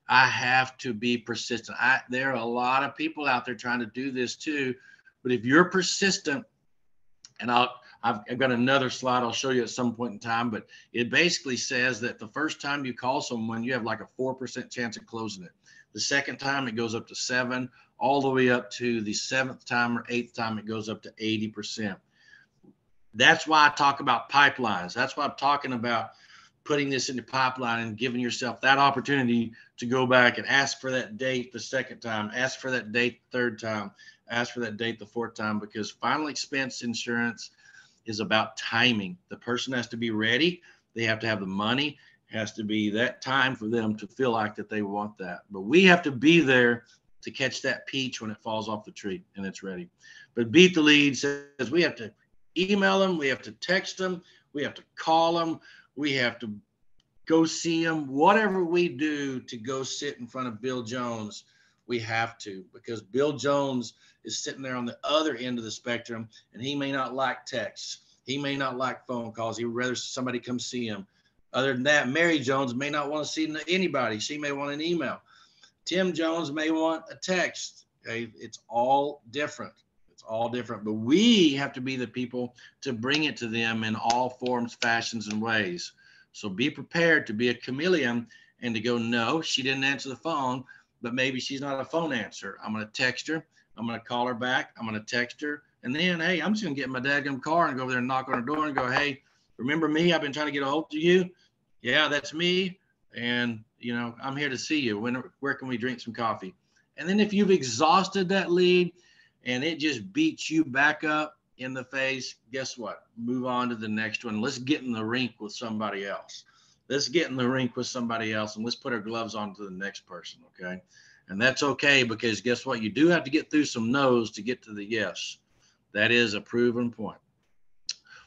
I have to be persistent. There are a lot of people out there trying to do this too. But if you're persistent, and I've got another slide I'll show you at some point in time, but it basically says that the first time you call someone, you have like a 4% chance of closing it. The second time it goes up to 7, all the way up to the 7th time or 8th time, it goes up to 80%. That's why I talk about pipelines. That's why I'm talking about putting this into pipeline and giving yourself that opportunity to go back and ask for that date the second time, ask for that date the third time, ask for that date the fourth time, because final expense insurance is about timing. The person has to be ready. They have to have the money. It has to be that time for them to feel like that they want that. But we have to be there to catch that peach when it falls off the tree and it's ready. But beat the lead says we have to email them, we have to text them, we have to call them, we have to go see them. Whatever we do to go sit in front of Bill Jones, we have to, because Bill Jones is sitting there on the other end of the spectrum, and he may not like texts. He may not like phone calls. He would rather somebody come see him. Other than that, Mary Jones may not want to see anybody. She may want an email. Tim Jones may want a text. Okay? It's all different. It's all different. But we have to be the people to bring it to them in all forms, fashions, and ways. So be prepared to be a chameleon and to go, no, she didn't answer the phone, but maybe she's not a phone answer. I'm going to text her. I'm going to call her back. I'm going to text her. And then, hey, I'm just going to get my dadgum car and go over there and knock on her door and go, hey, remember me? I've been trying to get a hold of you. Yeah, that's me. And, I'm here to see you. Where can we drink some coffee? And then if you've exhausted that lead and it just beats you back up in the face, guess what? Move on to the next one. Let's get in the rink with somebody else. Let's get in the rink with somebody else and let's put our gloves on to the next person, okay? And that's okay, because guess what? You do have to get through some no's to get to the yes. That is a proven point.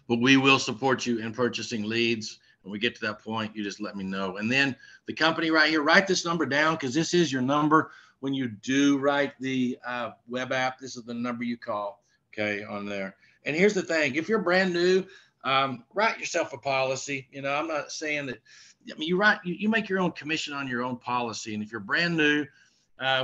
But we will support you in purchasing leads. When we get to that point, you just let me know. And then the company right here, write this number down, because this is your number. When you do write the web app, this is the number you call, okay, on there. And here's the thing. If you're brand new, write yourself a policy. I'm not saying that, you make your own commission on your own policy. And if you're brand new,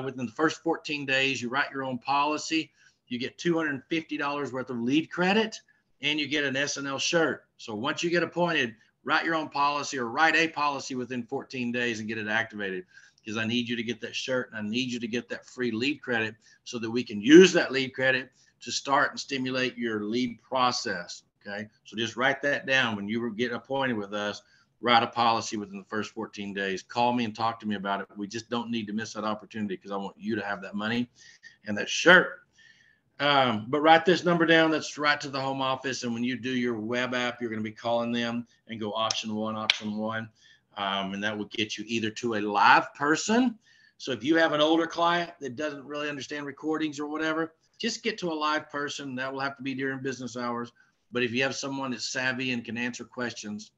within the first 14 days, you write your own policy, you get $250 worth of lead credit, and you get an SNL shirt. So once you get appointed, write your own policy or write a policy within 14 days and get it activated, because I need you to get that shirt and I need you to get that free lead credit so that we can use that lead credit to start and stimulate your lead process. Okay. So just write that down. When you get appointed with us, write a policy within the first 14 days. Call me and talk to me about it. We just don't need to miss that opportunity, because I want you to have that money and that shirt. But write this number down. That's right to the home office. And when you do your web app, you're going to be calling them and go option one, option one. And that will get you either to a live person. So if you have an older client that doesn't really understand recordings or whatever, just get to a live person. That will have to be during business hours. But if you have someone that's savvy and can answer questions,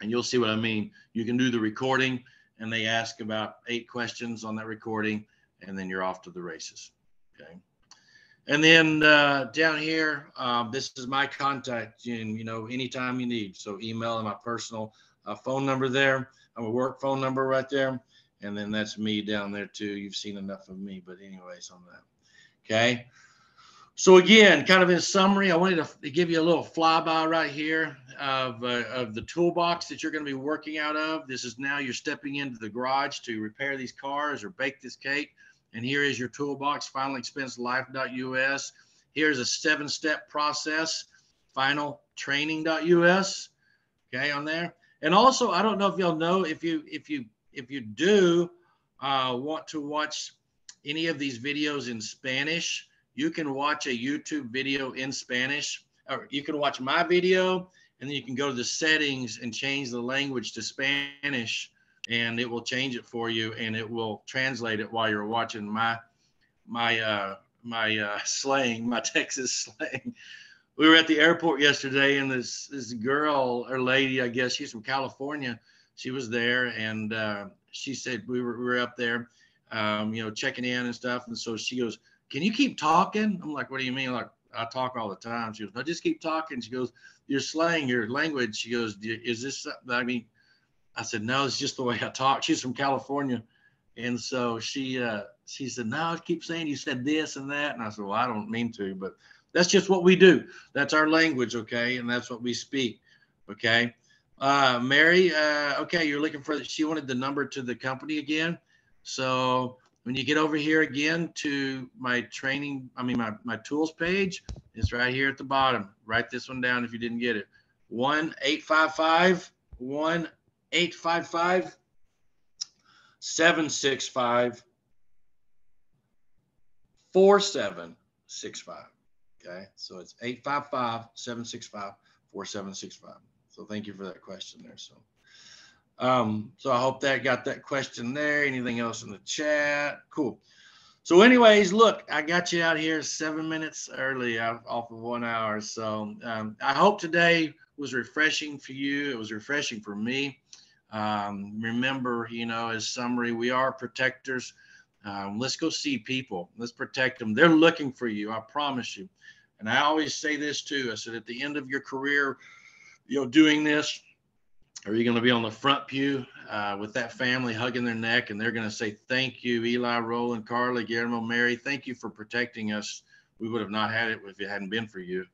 and you'll see what I mean, you can do the recording and they ask about 8 questions on that recording, and then you're off to the races. Okay. And then down here, this is my contact, and anytime you need. So email and my personal phone number there. I have a work phone number right there. And then that's me down there too. You've seen enough of me, but anyways on that. Okay. So again, kind of in summary, I wanted to give you a little flyby right here of the toolbox that you're going to be working out of. This is now you're stepping into the garage to repair these cars or bake this cake. And here is your toolbox, finalexpenselife.us. Here's a 7-step process, finaltraining.us. Okay, on there. And also, I don't know if y'all know, if you do want to watch any of these videos in Spanish, you can watch a YouTube video in Spanish, or you can watch my video, and then you can go to the settings and change the language to Spanish, and it will change it for you, and it will translate it while you're watching my slang, my Texas slang. We were at the airport yesterday, and this girl or lady, I guess she's from California, she was there, and she said we were up there, checking in and stuff, and so she goes, "Can you keep talking?" I'm like, "What do you mean?" Like, I talk all the time. She goes, "No, just keep talking." She goes, "Your slang, your language." She goes, "Is this something?" I mean, I said, "No, it's just the way I talk." She's from California, and so she said, "No, keep saying you said this and that." And I said, "Well, I don't mean to, but that's just what we do. That's our language, okay, and that's what we speak, okay." Mary, okay, you're looking for. She wanted the number to the company again, so. When you get over here again to my training, my tools page, it's right here at the bottom. Write this one down if you didn't get it. 1-855 765 4765. Okay, so it's 855-765-4765. So thank you for that question there. So I hope that got that question there. Anything else in the chat? Cool. So anyways, look, I got you out here 7 minutes early off of 1 hour. So I hope today was refreshing for you. It was refreshing for me. Remember, as summary, we are protectors. Let's go see people. Let's protect them. They're looking for you. I promise you. And I always say this too. I said, at the end of your career, doing this, are you going to be on the front pew with that family hugging their neck, and they're going to say, "Thank you, Eli, Roland, Carla, Guillermo, Mary. Thank you for protecting us. We would have not had it if it hadn't been for you,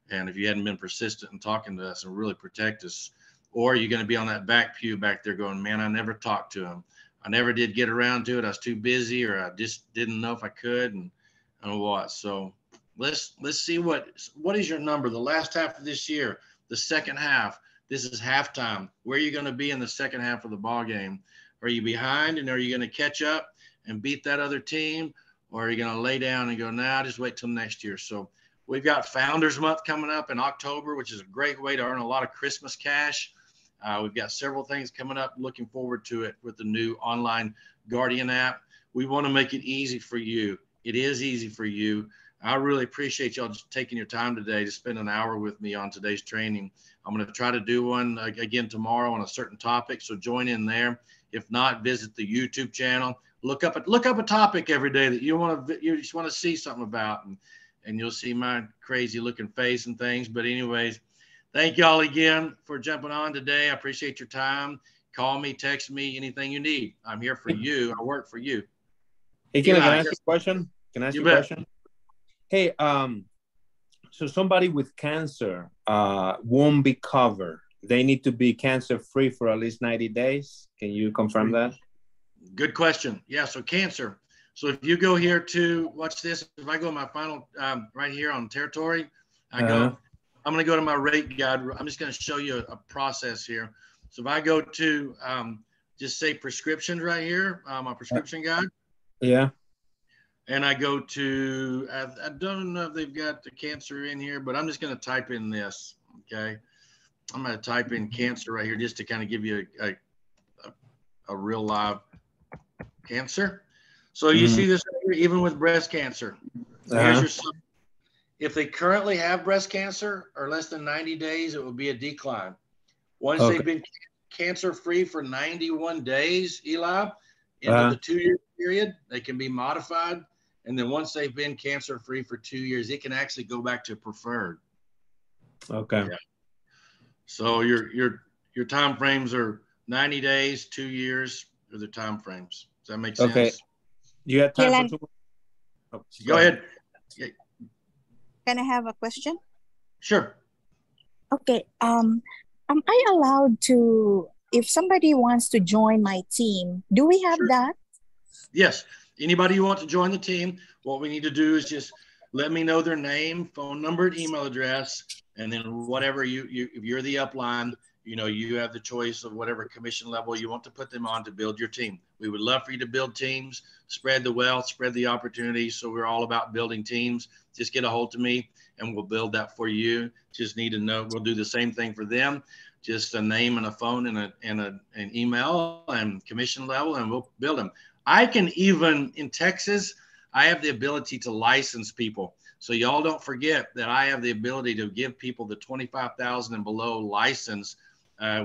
and if you hadn't been persistent in talking to us and really protect us." Or are you going to be on that back pew back there going, "Man, I never talked to him. I never did get around to it. I was too busy, or I just didn't know if I could," and what. So let's see what is your number. The last half of this year, the second half. This is halftime. Where are you going to be in the second half of the ball game? Are you behind, and are you going to catch up and beat that other team? Or are you going to lay down and go, "Nah, just wait till next year"? So we've got Founders Month coming up in October, which is a great way to earn a lot of Christmas cash. We've got several things coming up. Looking forward to it with the new online Guardian app. We want to make it easy for you. It is easy for you. I really appreciate y'all just taking your time today to spend an hour with me on today's training. I'm going to try to do one again tomorrow on a certain topic, so join in there. If not, visit the YouTube channel. Look up a topic every day that you just want to see something about, and you'll see my crazy looking face and things. But anyways, thank y'all again for jumping on today. I appreciate your time. Call me, text me, anything you need. I'm here for you. I work for you. Hey, can I ask you a question? Can I ask you a question? Hey, so somebody with cancer won't be covered. They need to be cancer-free for at least 90 days. Can you confirm that? Good question. Yeah, so cancer. So if you go here to, watch this, if I go to my final, right here on territory, I'm going to go to my rate guide. I'm just going to show you a process here. So if I go to, just say prescriptions right here, my prescription guide. Yeah. and I go to, I don't know if they've got the cancer in here, but I'm just going to type in this. Okay. I'm going to type in cancer right here just to kind of give you a real live cancer. So you see this right here, even with breast cancer. Here's your sum. If they currently have breast cancer or less than 90 days, it will be a decline. Once they've been cancer-free for 91 days, Eli, into the 2-year period, they can be modified. And then once they've been cancer-free for 2 years, it can actually go back to preferred. Okay. Yeah. So your time frames are 90 days, 2 years are the time frames. Does that make sense? Okay. You have time for 2 more? Go ahead. Can I have a question? Sure. Okay. Am I allowed to, if somebody wants to join my team, do we have that? Yes. Anybody who wants to join the team, what we need to do is just let me know their name, phone number, and email address, and then whatever if you're the upline, you have the choice of whatever commission level you want to put them on to build your team. We would love for you to build teams, spread the wealth, spread the opportunities. So we're all about building teams. Just get a hold of me and we'll build that for you. Just need to know, we'll do the same thing for them. Just a name and a phone and an email and commission level, and we'll build them. I can even, in Texas, I have the ability to license people. So y'all don't forget that I have the ability to give people the 25,000 and below license.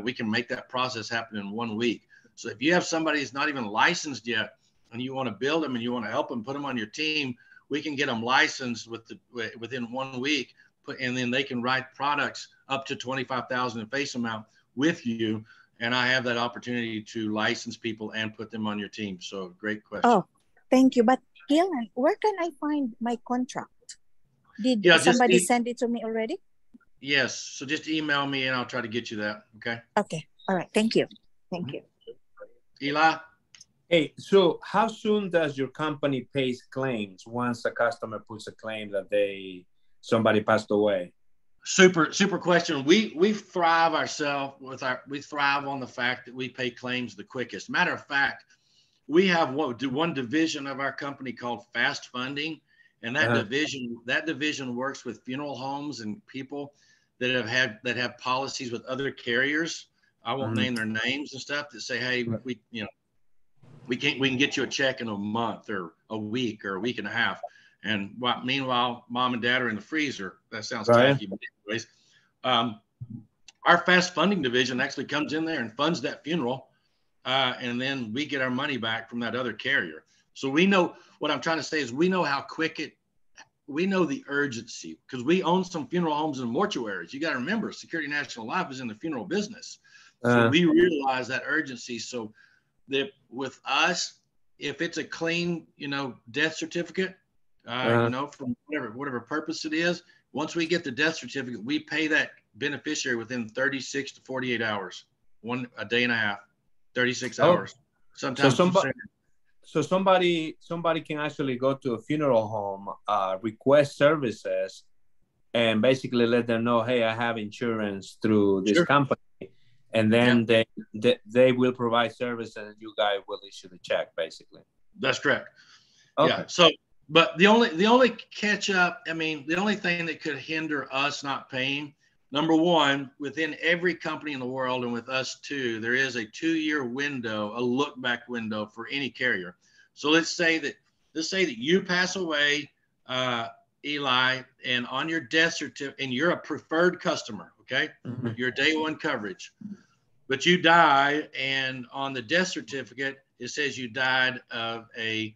We can make that process happen in 1 week. So if you have somebody who's not even licensed yet and you want to build them and you want to help them, put them on your team, we can get them licensed within 1 week, and then they can write products up to 25,000 in face amount with you. And I have that opportunity to license people and put them on your team. So great question. Oh, thank you. But Gillen, where can I find my contract? Did somebody send it to me already? Yes. So just email me and I'll try to get you that. Okay. Okay. All right. Thank you. Thank you. Eli? Hey, so how soon does your company pays claims once a customer puts a claim that somebody passed away? Super question. We thrive we thrive on the fact that we pay claims the quickest. Matter of fact, we have one division of our company called Fast Funding, and that division works with funeral homes and people that have policies with other carriers. I won't name their names and stuff, that say, hey, we can get you a check in a month or a week or a week and a half. And meanwhile, mom and dad are in the freezer. That sounds tacky, but anyways, our Fast Funding division actually comes in there and funds that funeral, and then we get our money back from that other carrier. So we know, what I'm trying to say is we know how quick we know the urgency, because we own some funeral homes and mortuaries. You got to remember, Security National Life is in the funeral business. So we realize that urgency. So that with us, if it's a clean, death certificate, from whatever purpose it is, once we get the death certificate, we pay that beneficiary within 36 to 48 hours, a day and a half, 36 hours. Sometimes. So somebody can actually go to a funeral home, request services, and basically let them know, hey, I have insurance through this company, and then they will provide service, and you guys will issue the check, basically. That's correct. Okay. Yeah. So, but the only catch up, the only thing that could hinder us not paying, number one, within every company in the world, and with us too, there is a 2-year window, a look back window for any carrier. So let's say that you pass away, Eli, and on your death certificate, and you're a preferred customer, okay? You're day one coverage, but you die, and on the death certificate it says you died of a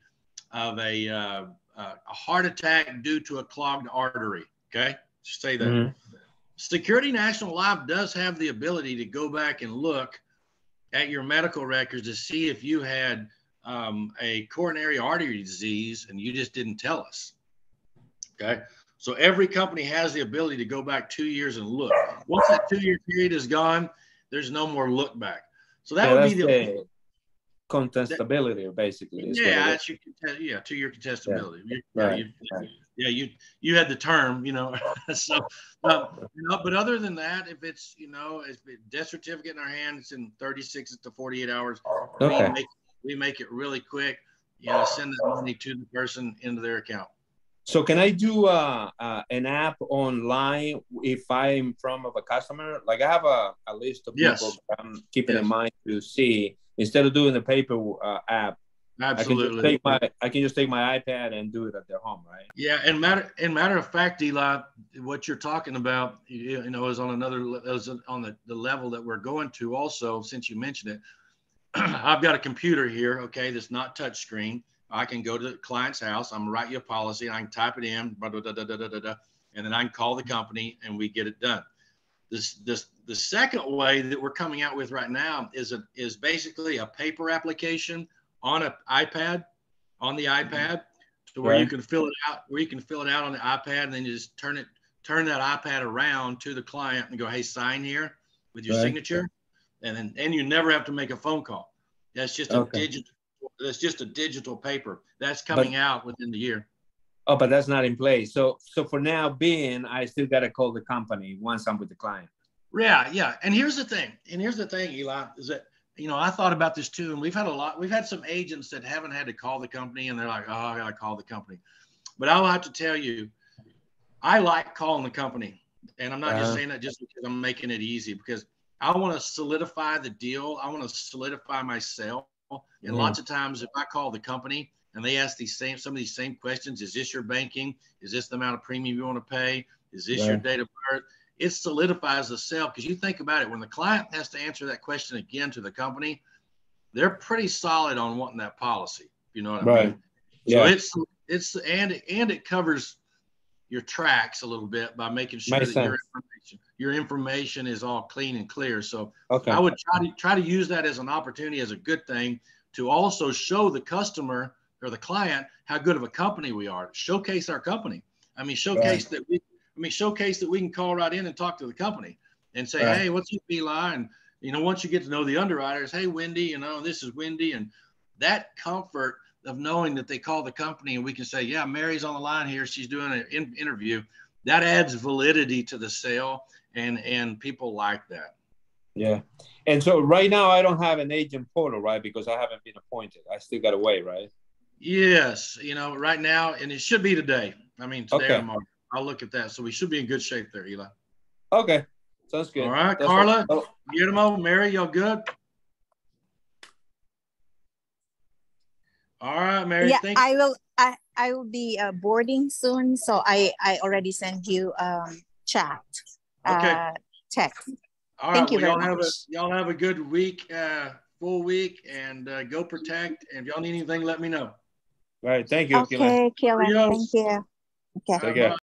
heart attack due to a clogged artery. Okay, just say that. Security National Life does have the ability to go back and look at your medical records to see if you had a coronary artery disease and you just didn't tell us. Okay, so every company has the ability to go back 2 years and look. Once that 2-year period is gone, there's no more look back. So that would be the contestability, basically. That's your 2-year contestability. You had the term, So, but other than that, if it's death certificate in our hand, it's in 36 to 48 hours. We make it really quick. send that money to the person into their account. So can I do an app online if I'm in front of a customer? Like I have a list of people I'm keeping in mind to see. Instead of doing the paper app, absolutely, I can just take my iPad and do it at their home, right? Yeah, and matter of fact, Eli, what you're talking about, is on the level that we're going to. Also, since you mentioned it, I've got a computer here, okay, that's not touchscreen. I can go to the client's house. I'm gonna write you a policy. And I can type it in, and then I can call the company and we get it done. The second way that we're coming out with right now is basically a paper application on an iPad, on the iPad, to where you can fill it out, on the iPad, and then you just turn that iPad around to the client and go, hey, sign here with your signature, and you never have to make a phone call. That's just a digital. That's just a digital paper. That's coming out within the year. Oh, but that's not in place. So for now being, I still got to call the company once I'm with the client. Yeah. And here's the thing, Eli, is that, I thought about this too. And we've had some agents that haven't had to call the company and they're like, oh, I got to call the company. But I'll have to tell you, I like calling the company. And I'm not just saying that just because I'm making it easy, because I want to solidify the deal. I want to solidify my sale. And lots of times if I call the company and they ask some of these same questions, is this your banking? Is this the amount of premium you want to pay? Is this your date of birth? It solidifies the sale, because you think about it, when the client has to answer that question again to the company, they're pretty solid on wanting that policy. You know what I mean? Yeah. So it covers your tracks a little bit by making sure that your information is all clean and clear. So I would try to use that as an opportunity, as a good thing, to also show the customer or the client how good of a company we are. Showcase our company. I mean, showcase that we can call right in and talk to the company and say, hey, what's up, Eli? And once you get to know the underwriters, hey, Wendy, this is Wendy, and that comfort of knowing that they call the company and we can say, yeah, Mary's on the line here, she's doing an interview. That adds validity to the sale, and people like that. Yeah. And so right now I don't have an agent portal, right? Because I haven't been appointed. I still got to wait, right? Yes. Right now, and it should be today. I mean, today or tomorrow. I'll look at that. So we should be in good shape there, Eli. Okay. Sounds good. All right, Carla, Guillermo, Mary, y'all good? All right, Mary. Yeah, I will be boarding soon, so I already sent you chat. Text. All right. Thank you very much. Y'all have a good week, full week, and go protect. And if y'all need anything, let me know. All right. Thank you. Okay, Keelan. Thank you. Okay. Take care.